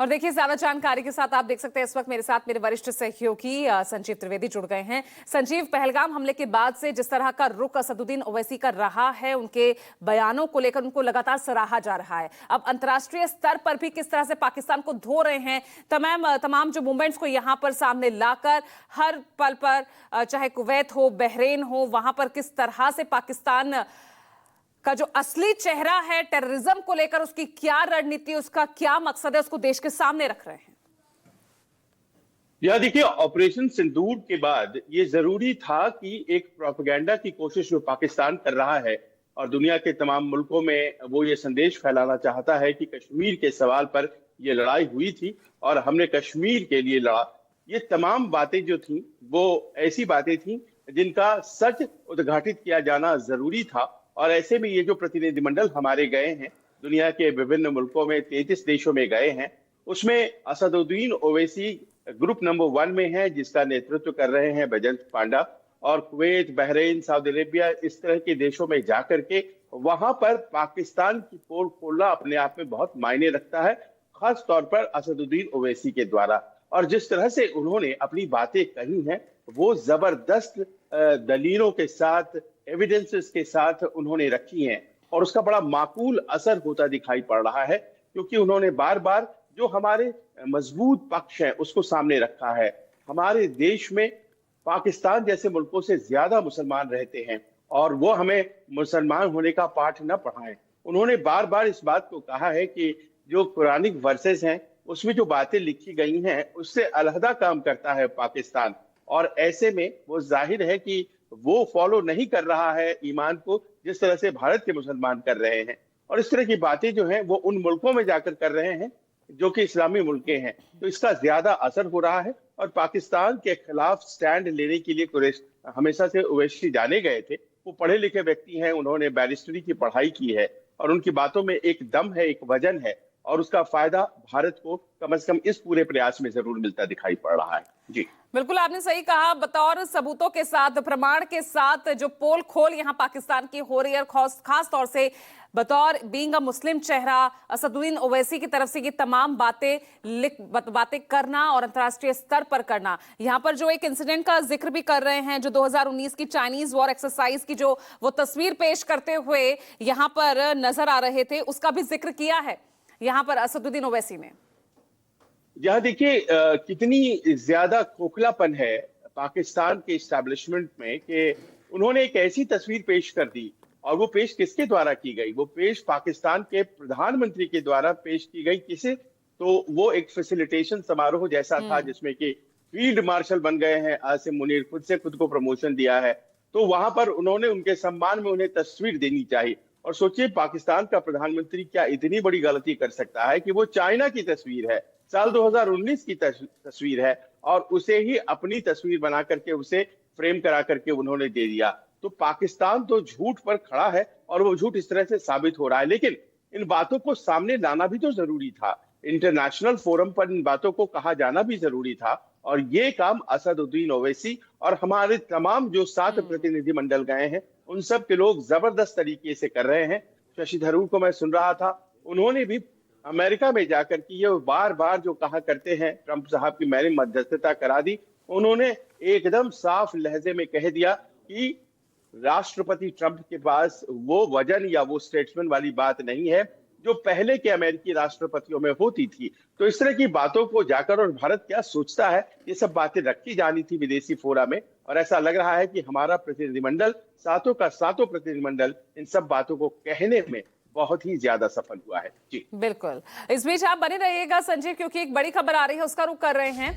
और देखिए, ज्यादा जानकारी के साथ आप देख सकते हैं इस वक्त मेरे साथ मेरे वरिष्ठ सहयोगी संजीव त्रिवेदी जुड़ गए हैं। संजीव, पहलगाम हमले के बाद से जिस तरह का रुख असदुद्दीन ओवैसी का रहा है, उनके बयानों को लेकर उनको लगातार सराहा जा रहा है। अब अंतर्राष्ट्रीय स्तर पर भी किस तरह से पाकिस्तान को धो रहे हैं, तमाम जो मूवमेंट्स को यहां पर सामने लाकर हर पल पर, चाहे कुवैत हो, बहरीन हो, वहां पर किस तरह से पाकिस्तान का जो असली चेहरा है टेररिज्म को लेकर, उसकी क्या रणनीति, उसका क्या मकसद है, उसको देश के सामने रख रहे हैं। यह देखिए, ऑपरेशन सिंदूर के बाद ये जरूरी था कि एक प्रोपेगेंडा की कोशिश जो पाकिस्तान कर रहा है और दुनिया के तमाम मुल्कों में वो ये संदेश फैलाना चाहता है कि कश्मीर के सवाल पर ये लड़ाई हुई थी और हमने कश्मीर के लिए लड़ा। ये तमाम बातें जो थी वो ऐसी बातें थी जिनका सच उद्घाटित किया जाना जरूरी था। और ऐसे में ये जो प्रतिनिधिमंडल हमारे गए हैं, दुनिया के विभिन्न मुल्कों में 33 देशों में गए हैं, उसमें असदुद्दीन ओवैसी ग्रुप नंबर 1 में है, जिसका नेतृत्व कर रहे हैं बैजंत पांडा। और कुवैत, बहरीन, सऊदी अरेबिया, इस तरह के देशों में जाकर के वहां पर पाकिस्तान की पोल खोलना अपने आप में बहुत मायने रखता है, खास तौर पर असदुद्दीन ओवैसी के द्वारा। और जिस तरह से उन्होंने अपनी बातें कही हैं, वो जबरदस्त दलीलों के साथ, एविडेंसेस के साथ उन्होंने रखी हैं और उसका बड़ा माकूल असर होता दिखाई पड़ रहा है, क्योंकि उन्होंने बार बार जो हमारे मजबूत पक्ष हैं उसको सामने रखा है। हमारे देश में पाकिस्तान जैसे मुल्कों से ज्यादा मुसलमान रहते हैं और वो हमें मुसलमान होने का पाठ न पढ़ाएं। उन्होंने बार बार इस बात को कहा है कि जो कुरानिक वर्सेस हैं उसमें जो बातें लिखी गई हैं उससे अलहदा काम करता है पाकिस्तान। और ऐसे में वो जाहिर है कि वो फॉलो नहीं कर रहा है ईमान को, जिस तरह से भारत के मुसलमान कर रहे हैं। और इस तरह की बातें जो हैं वो उन मुल्कों में जाकर कर रहे हैं जो कि इस्लामी मुल्के हैं, तो इसका ज्यादा असर हो रहा है। और पाकिस्तान के खिलाफ स्टैंड लेने के लिए कुरैश हमेशा से ओवैसी जाने गए थे। वो पढ़े लिखे व्यक्ति हैं, उन्होंने बैरिस्ट्री की पढ़ाई की है और उनकी बातों में एक दम है, एक वजन है, और उसका फायदा भारत को कम से कम इस पूरे प्रयास में जरूर मिलता दिखाई पड़ रहा है। जी बिल्कुल, आपने सही कहा। बतौर सबूतों के साथ, प्रमाण के साथ जो पोल खोल यहां पाकिस्तान की हो रही है, खास तौर से बतौर बीइंग अ मुस्लिम चेहरा असदुद्दीन ओवैसी की तरफ से ये तमाम बातें करना और अंतर्राष्ट्रीय स्तर पर करना। यहां पर जो एक इंसिडेंट का जिक्र भी कर रहे हैं, जो 2019 की चाइनीज वॉर एक्सरसाइज की जो वो तस्वीर पेश करते हुए यहां पर नजर आ रहे थे, उसका भी जिक्र किया है यहां पर असदुद्दीन ओवैसी ने। यहाँ देखिए कितनी ज्यादा खोखलापन है पाकिस्तान के इस्टेब्लिशमेंट में कि उन्होंने एक ऐसी तस्वीर पेश कर दी। और वो पेश किसके द्वारा की गई? वो पेश पाकिस्तान के प्रधानमंत्री के द्वारा पेश की गई। किसे? तो वो एक फैसिलिटेशन समारोह जैसा था जिसमें कि फील्ड मार्शल बन गए हैं आसिम मुनीर, खुद से खुद को प्रमोशन दिया है। तो वहां पर उन्होंने उनके सम्मान में उन्हें तस्वीर देनी चाहिए। और सोचिए, पाकिस्तान का प्रधानमंत्री क्या इतनी बड़ी गलती कर सकता है कि वो चाइना की तस्वीर है, साल 2019 की तस्वीर है, और उसे ही अपनी तस्वीर बना करके उसे फ्रेम करा करके उन्होंने दे दिया। तो पाकिस्तान तो झूठ पर खड़ा है और वो झूठ इस तरह से साबित हो रहा है। लेकिन इन बातों को सामने लाना भी तो जरूरी था, इंटरनेशनल फोरम पर इन बातों को कहा जाना भी जरूरी था। और ये काम असदुद्दीन ओवैसी और हमारे तमाम जो 7 प्रतिनिधिमंडल गए हैं उन सब के लोग जबरदस्त तरीके से कर रहे हैं। शशि थरूर को मैं सुन रहा था, उन्होंने भी अमेरिका में जाकर के ये बार बार जो कहा करते हैं ट्रंप साहब की मैंने मध्यस्थता करा दी, उन्होंने एकदम साफ लहजे में कह दिया कि राष्ट्रपति ट्रंप के पास वो वजन या वो स्टेट्समैन वाली बात नहीं है जो पहले के अमेरिकी राष्ट्रपतियों में होती थी। तो इस तरह की बातों को जाकर, और भारत क्या सोचता है, ये सब बातें रखी जानी थी विदेशी फोरा में। और ऐसा लग रहा है कि हमारा प्रतिनिधिमंडल, सातों का सातों प्रतिनिधिमंडल, इन सब बातों को कहने में बहुत ही ज्यादा सफल हुआ है। जी बिल्कुल। इस बीच आप बने रहिएगा संजीव, क्योंकि एक बड़ी खबर आ रही है, उसका रुख कर रहे हैं।